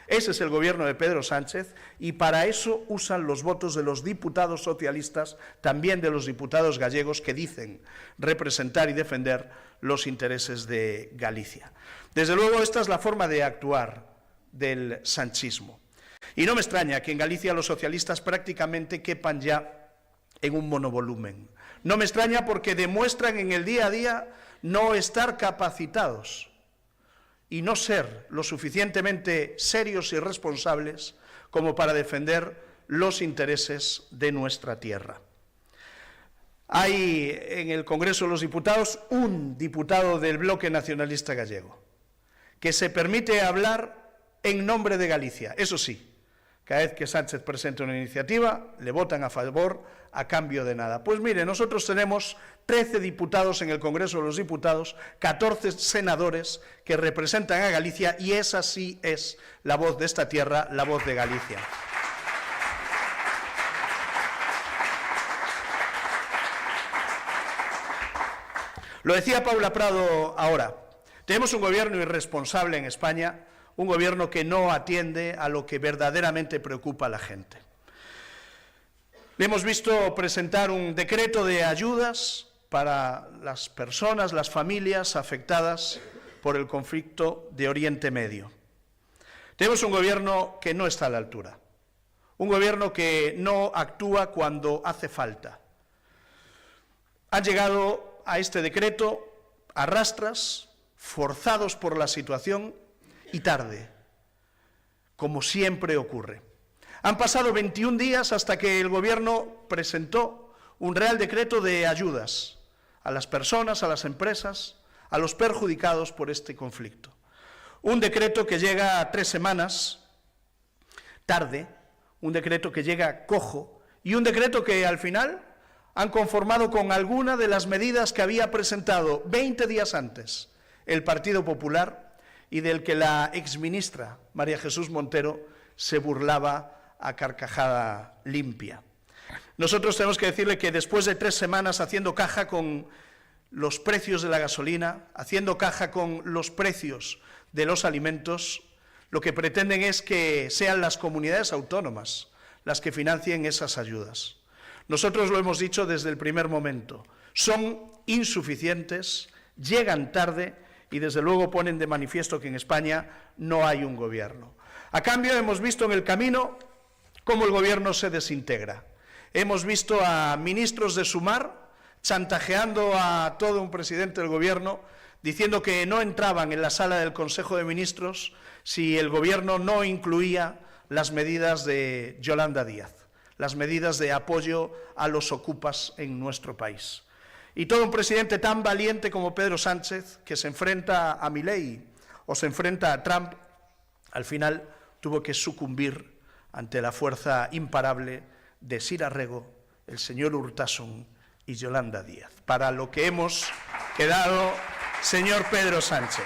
Ese es el gobierno de Pedro Sánchez y para eso usan los votos de los diputados socialistas, también de los diputados gallegos que dicen representar y defender los intereses de Galicia. Desde luego, esta es la forma de actuar del sanchismo. Y no me extraña que en Galicia los socialistas prácticamente quepan ya en un monovolumen. No me extraña porque demuestran en el día a día no estar capacitados y no ser lo suficientemente serios y responsables como para defender los intereses de nuestra tierra. Hay en el Congreso de los Diputados un diputado del Bloque Nacionalista Gallego que se permite hablar en nombre de Galicia. Eso sí, cada vez que Sánchez presenta una iniciativa, le votan a favor a cambio de nada. Pues mire, nosotros tenemos 13 diputados en el Congreso de los Diputados, 14 senadores que representan a Galicia y esa sí es la voz de esta tierra, la voz de Galicia. Lo decía Paula Prado ahora, tenemos un gobierno irresponsable en España, un gobierno que no atiende a lo que verdaderamente preocupa a la gente. Le hemos visto presentar un decreto de ayudas para las personas, las familias afectadas por el conflicto de Oriente Medio. Tenemos un gobierno que no está a la altura, un gobierno que no actúa cuando hace falta. Han llegado a este decreto a rastras, forzados por la situación y tarde, como siempre ocurre. Han pasado 21 días hasta que el Gobierno presentó un Real Decreto de ayudas a las personas, a las empresas, a los perjudicados por este conflicto. Un decreto que llega a 3 semanas tarde, un decreto que llega cojo y un decreto que al final han conformado con alguna de las medidas que había presentado 20 días antes el Partido Popular y del que la exministra María Jesús Montero se burlaba a carcajada limpia. Nosotros tenemos que decirle que después de 3 semanas haciendo caja con los precios de la gasolina, haciendo caja con los precios de los alimentos, lo que pretenden es que sean las comunidades autónomas las que financien esas ayudas. Nosotros lo hemos dicho desde el primer momento, son insuficientes, llegan tarde y desde luego ponen de manifiesto que en España no hay un gobierno. A cambio hemos visto en el camino cómo el gobierno se desintegra. Hemos visto a ministros de Sumar chantajeando a todo un presidente del gobierno, diciendo que no entraban en la sala del Consejo de Ministros si el gobierno no incluía las medidas de Yolanda Díaz, las medidas de apoyo a los ocupas en nuestro país. Y todo un presidente tan valiente como Pedro Sánchez, que se enfrenta a Milei o se enfrenta a Trump, al final tuvo que sucumbir ante la fuerza imparable de Sira Rego, el señor Urtasun y Yolanda Díaz. Para lo que hemos quedado, señor Pedro Sánchez.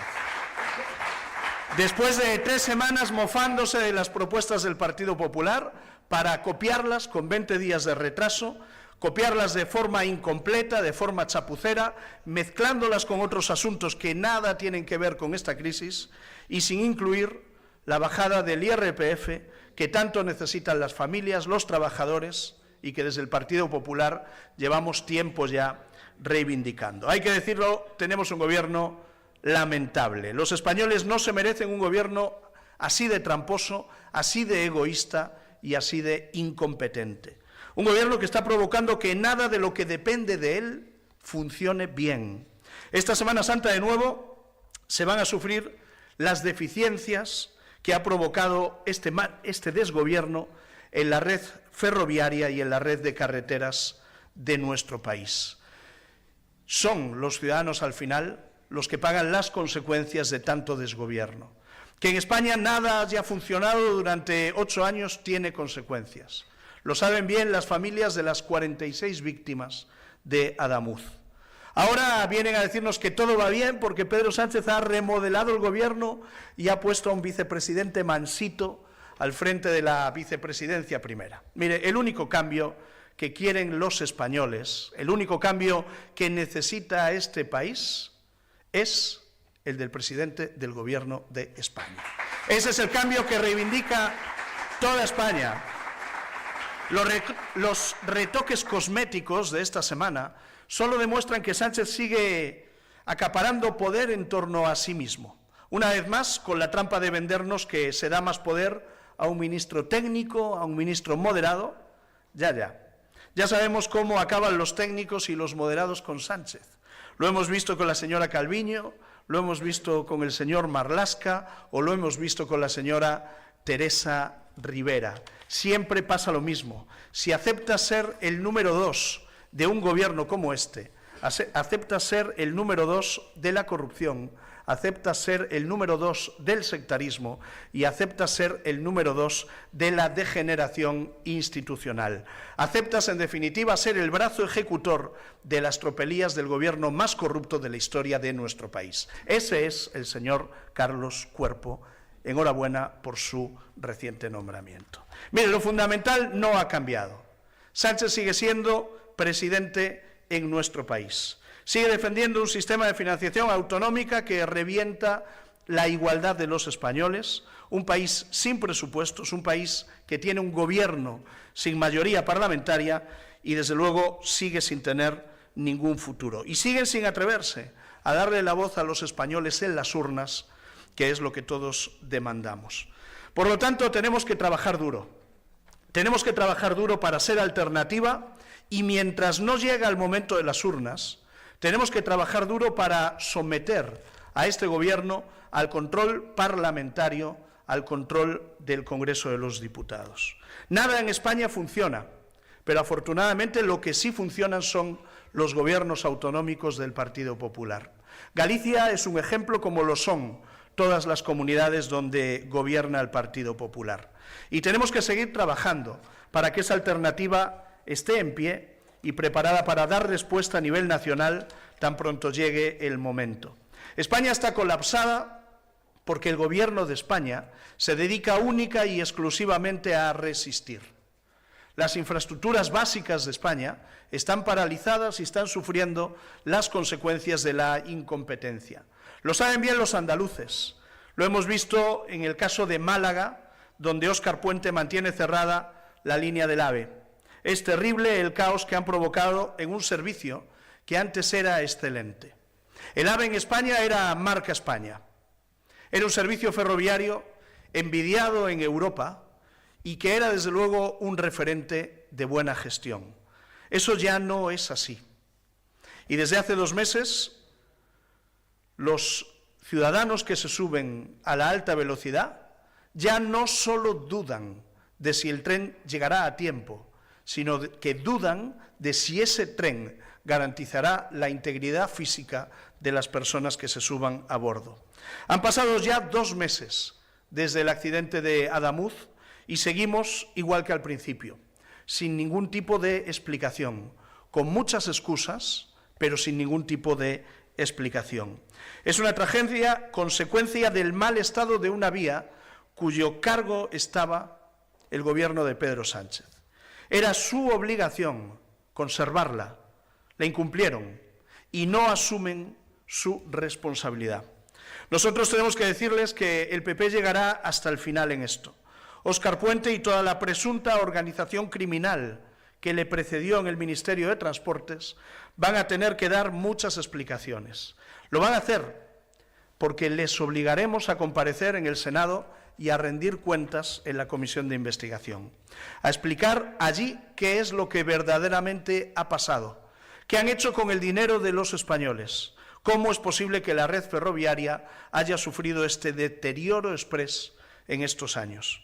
Después de 3 semanas mofándose de las propuestas del Partido Popular para copiarlas con 20 días de retraso, copiarlas de forma incompleta, de forma chapucera, mezclándolas con otros asuntos que nada tienen que ver con esta crisis y sin incluir la bajada del IRPF que tanto necesitan las familias, los trabajadores y que desde el Partido Popular llevamos tiempo ya reivindicando. Hay que decirlo, tenemos un gobierno lamentable. Los españoles no se merecen un gobierno así de tramposo, así de egoísta y así de incompetente. Un gobierno que está provocando que nada de lo que depende de él funcione bien. Esta Semana Santa, de nuevo, se van a sufrir las deficiencias que ha provocado este desgobierno en la red ferroviaria y en la red de carreteras de nuestro país. Son los ciudadanos, al final, los que pagan las consecuencias de tanto desgobierno. Que en España nada haya funcionado durante 8 años tiene consecuencias. Lo saben bien las familias de las 46 víctimas de Adamuz. Ahora vienen a decirnos que todo va bien porque Pedro Sánchez ha remodelado el gobierno y ha puesto a un vicepresidente mansito al frente de la vicepresidencia primera. Mire, el único cambio que quieren los españoles, el único cambio que necesita este país es el del presidente del Gobierno de España. Ese es el cambio que reivindica toda España. Los retoques cosméticos de esta semana solo demuestran que Sánchez sigue acaparando poder en torno a sí mismo. Una vez más, con la trampa de vendernos que se da más poder a un ministro técnico, a un ministro moderado. Ya sabemos cómo acaban los técnicos y los moderados con Sánchez. Lo hemos visto con la señora Calviño, lo hemos visto con el señor Marlaska o lo hemos visto con la señora Teresa Rivera. Siempre pasa lo mismo. Si aceptas ser el número 2 de un gobierno como este, aceptas ser el número 2 de la corrupción, aceptas ser el número 2 del sectarismo y aceptas ser el número 2 de la degeneración institucional. Aceptas, en definitiva, ser el brazo ejecutor de las tropelías del gobierno más corrupto de la historia de nuestro país. Ese es el señor Carlos Cuerpo. Enhorabuena por su reciente nombramiento. Mire, lo fundamental no ha cambiado. Sánchez sigue siendo presidente en nuestro país. Sigue defendiendo un sistema de financiación autonómica que revienta la igualdad de los españoles, un país sin presupuestos, un país que tiene un gobierno sin mayoría parlamentaria y, desde luego, sigue sin tener ningún futuro. Y siguen sin atreverse a darle la voz a los españoles en las urnas, que es lo que todos demandamos. Por lo tanto, tenemos que trabajar duro. Tenemos que trabajar duro para ser alternativa y, mientras no llega el momento de las urnas, tenemos que trabajar duro para someter a este gobierno al control parlamentario, al control del Congreso de los Diputados. Nada en España funciona, pero afortunadamente lo que sí funcionan son los gobiernos autonómicos del Partido Popular. Galicia es un ejemplo, como lo son todas las comunidades donde gobierna el Partido Popular. Y tenemos que seguir trabajando para que esa alternativa esté en pie y preparada para dar respuesta a nivel nacional tan pronto llegue el momento. España está colapsada porque el Gobierno de España se dedica única y exclusivamente a resistir. Las infraestructuras básicas de España están paralizadas y están sufriendo las consecuencias de la incompetencia. Lo saben bien los andaluces. Lo hemos visto en el caso de Málaga, donde Óscar Puente mantiene cerrada la línea del AVE. Es terrible el caos que han provocado en un servicio que antes era excelente. El AVE en España era marca España. Era un servicio ferroviario envidiado en Europa y que era, desde luego, un referente de buena gestión. Eso ya no es así. Y desde hace 2 meses, los ciudadanos que se suben a la alta velocidad ya no solo dudan de si el tren llegará a tiempo, sino que dudan de si ese tren garantizará la integridad física de las personas que se suban a bordo. Han pasado ya 2 meses desde el accidente de Adamuz y seguimos igual que al principio, sin ningún tipo de explicación, con muchas excusas, pero sin ningún tipo de explicación. Es una tragedia consecuencia del mal estado de una vía cuyo cargo estaba el gobierno de Pedro Sánchez. Era su obligación conservarla, la incumplieron y no asumen su responsabilidad. Nosotros tenemos que decirles que el PP llegará hasta el final en esto. Óscar Puente y toda la presunta organización criminal que le precedió en el Ministerio de Transportes van a tener que dar muchas explicaciones. Lo van a hacer porque les obligaremos a comparecer en el Senado y a rendir cuentas en la comisión de investigación. A explicar allí qué es lo que verdaderamente ha pasado, qué han hecho con el dinero de los españoles, cómo es posible que la red ferroviaria haya sufrido este deterioro exprés en estos años.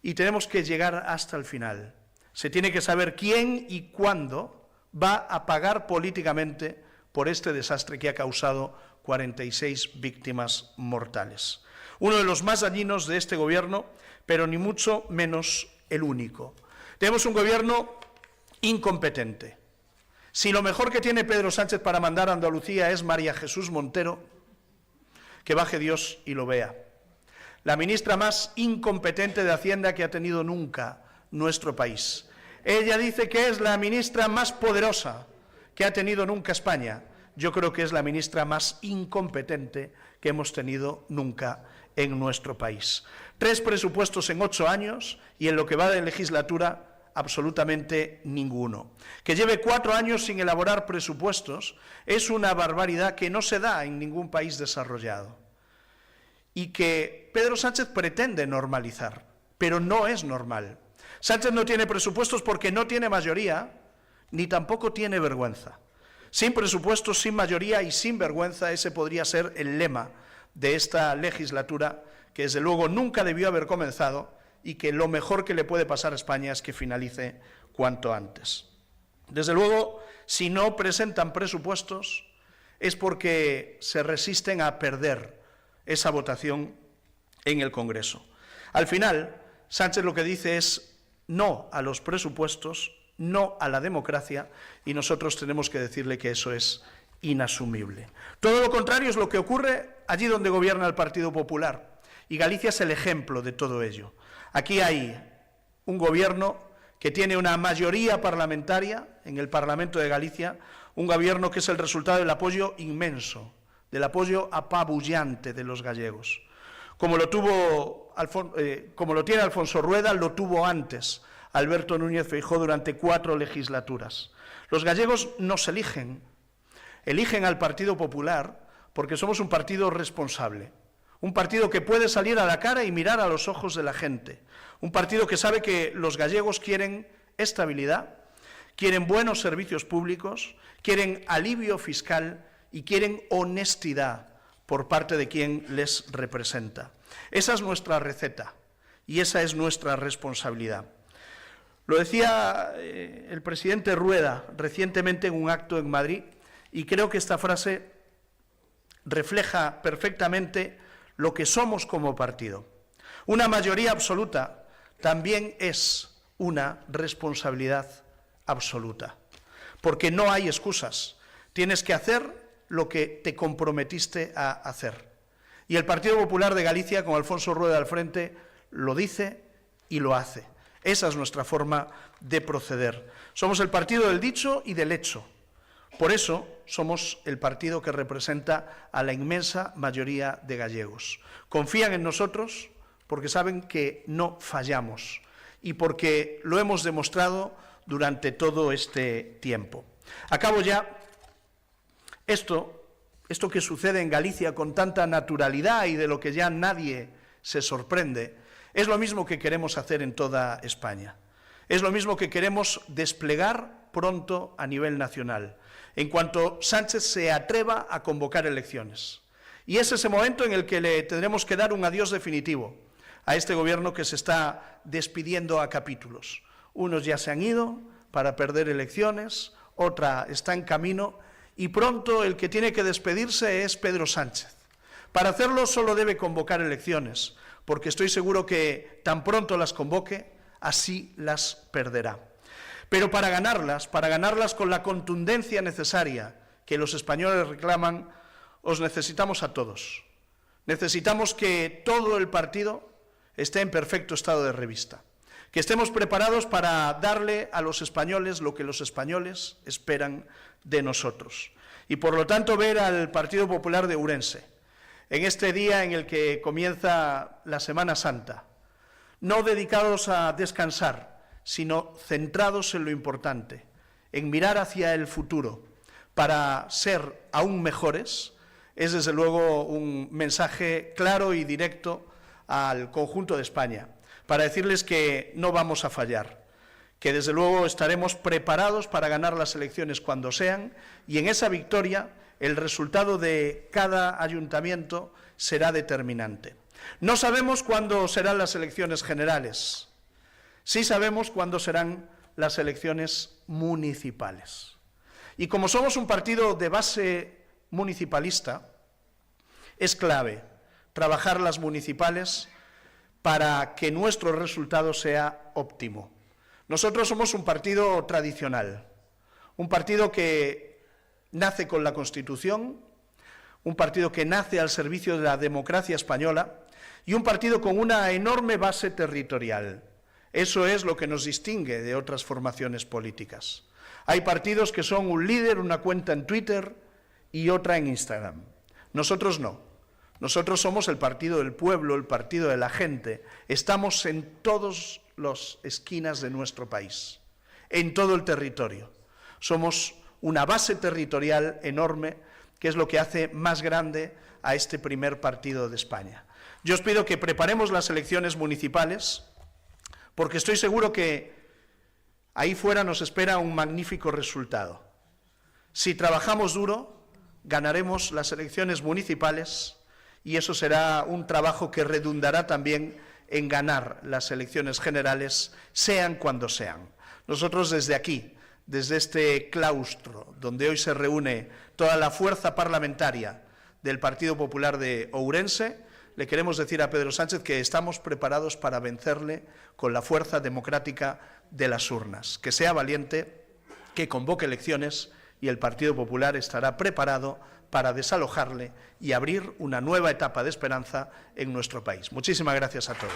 Y tenemos que llegar hasta el final. Se tiene que saber quién y cuándo va a pagar políticamente por este desastre que ha causado 46 víctimas mortales. Uno de los más dañinos de este gobierno, pero ni mucho menos el único. Tenemos un gobierno incompetente. Si lo mejor que tiene Pedro Sánchez para mandar a Andalucía es María Jesús Montero, que baje Dios y lo vea. La ministra más incompetente de Hacienda que ha tenido nunca nuestro país. Ella dice que es la ministra más poderosa que ha tenido nunca España. Yo creo que es la ministra más incompetente que hemos tenido nunca en nuestro país. 3 presupuestos en 8 años y en lo que va de legislatura absolutamente ninguno. Que lleve 4 años sin elaborar presupuestos es una barbaridad que no se da en ningún país desarrollado y que Pedro Sánchez pretende normalizar, pero no es normal. Sánchez no tiene presupuestos porque no tiene mayoría, ni tampoco tiene vergüenza. Sin presupuestos, sin mayoría y sin vergüenza, ese podría ser el lema de esta legislatura, que desde luego nunca debió haber comenzado y que lo mejor que le puede pasar a España es que finalice cuanto antes. Desde luego, si no presentan presupuestos, es porque se resisten a perder esa votación en el Congreso. Al final, Sánchez lo que dice es no a los presupuestos, no a la democracia, y nosotros tenemos que decirle que eso es inasumible. Todo lo contrario es lo que ocurre allí donde gobierna el Partido Popular, y Galicia es el ejemplo de todo ello. Aquí hay un gobierno que tiene una mayoría parlamentaria en el Parlamento de Galicia, un gobierno que es el resultado del apoyo inmenso, del apoyo apabullante de los gallegos. Como lo tiene Alfonso Rueda, lo tuvo antes Alberto Núñez Feijóo durante 4 legislaturas. Los gallegos nos eligen al Partido Popular porque somos un partido responsable, un partido que puede salir a la cara y mirar a los ojos de la gente, un partido que sabe que los gallegos quieren estabilidad, quieren buenos servicios públicos, quieren alivio fiscal y quieren honestidad por parte de quien les representa. Esa es nuestra receta y esa es nuestra responsabilidad. Lo decía el presidente Rueda recientemente en un acto en Madrid y creo que esta frase refleja perfectamente lo que somos como partido. Una mayoría absoluta también es una responsabilidad absoluta, porque no hay excusas. Tienes que hacer lo que te comprometiste a hacer. Y el Partido Popular de Galicia, con Alfonso Rueda al frente, lo dice y lo hace. Esa es nuestra forma de proceder. Somos el partido del dicho y del hecho. Por eso somos el partido que representa a la inmensa mayoría de gallegos. Confían en nosotros porque saben que no fallamos y porque lo hemos demostrado durante todo este tiempo. Acabo ya. Esto que sucede en Galicia con tanta naturalidad y de lo que ya nadie se sorprende, es lo mismo que queremos hacer en toda España. Es lo mismo que queremos desplegar pronto a nivel nacional, en cuanto Sánchez se atreva a convocar elecciones. Y es ese momento en el que le tendremos que dar un adiós definitivo a este gobierno que se está despidiendo a capítulos. Unos ya se han ido para perder elecciones, otra está en camino, y pronto el que tiene que despedirse es Pedro Sánchez. Para hacerlo solo debe convocar elecciones, porque estoy seguro que tan pronto las convoque, así las perderá. Pero para ganarlas con la contundencia necesaria que los españoles reclaman, os necesitamos a todos. Necesitamos que todo el partido esté en perfecto estado de revista, que estemos preparados para darle a los españoles lo que los españoles esperan de nosotros. Y por lo tanto ver al Partido Popular de Ourense, en este día en el que comienza la Semana Santa, no dedicados a descansar, sino centrados en lo importante, en mirar hacia el futuro para ser aún mejores, es desde luego un mensaje claro y directo al conjunto de España, para decirles que no vamos a fallar, que desde luego estaremos preparados para ganar las elecciones cuando sean, y en esa victoria el resultado de cada ayuntamiento será determinante. No sabemos cuándo serán las elecciones generales, sí sabemos cuándo serán las elecciones municipales. Y como somos un partido de base municipalista, es clave trabajar las municipales para que nuestro resultado sea óptimo. Nosotros somos un partido tradicional, un partido que nace con la Constitución, un partido que nace al servicio de la democracia española y un partido con una enorme base territorial. Eso es lo que nos distingue de otras formaciones políticas. Hay partidos que son un líder, una cuenta en Twitter y otra en Instagram. Nosotros no. Nosotros somos el partido del pueblo, el partido de la gente. Estamos en todas las esquinas de nuestro país, en todo el territorio. Somos una base territorial enorme, que es lo que hace más grande a este primer partido de España. Yo os pido que preparemos las elecciones municipales, porque estoy seguro que ahí fuera nos espera un magnífico resultado. Si trabajamos duro, ganaremos las elecciones municipales y eso será un trabajo que redundará también en ganar las elecciones generales, sean cuando sean. Nosotros desde aquí, desde este claustro, donde hoy se reúne toda la fuerza parlamentaria del Partido Popular de Ourense, le queremos decir a Pedro Sánchez que estamos preparados para vencerle con la fuerza democrática de las urnas. Que sea valiente, que convoque elecciones y el Partido Popular estará preparado para desalojarle y abrir una nueva etapa de esperanza en nuestro país. Muchísimas gracias a todos.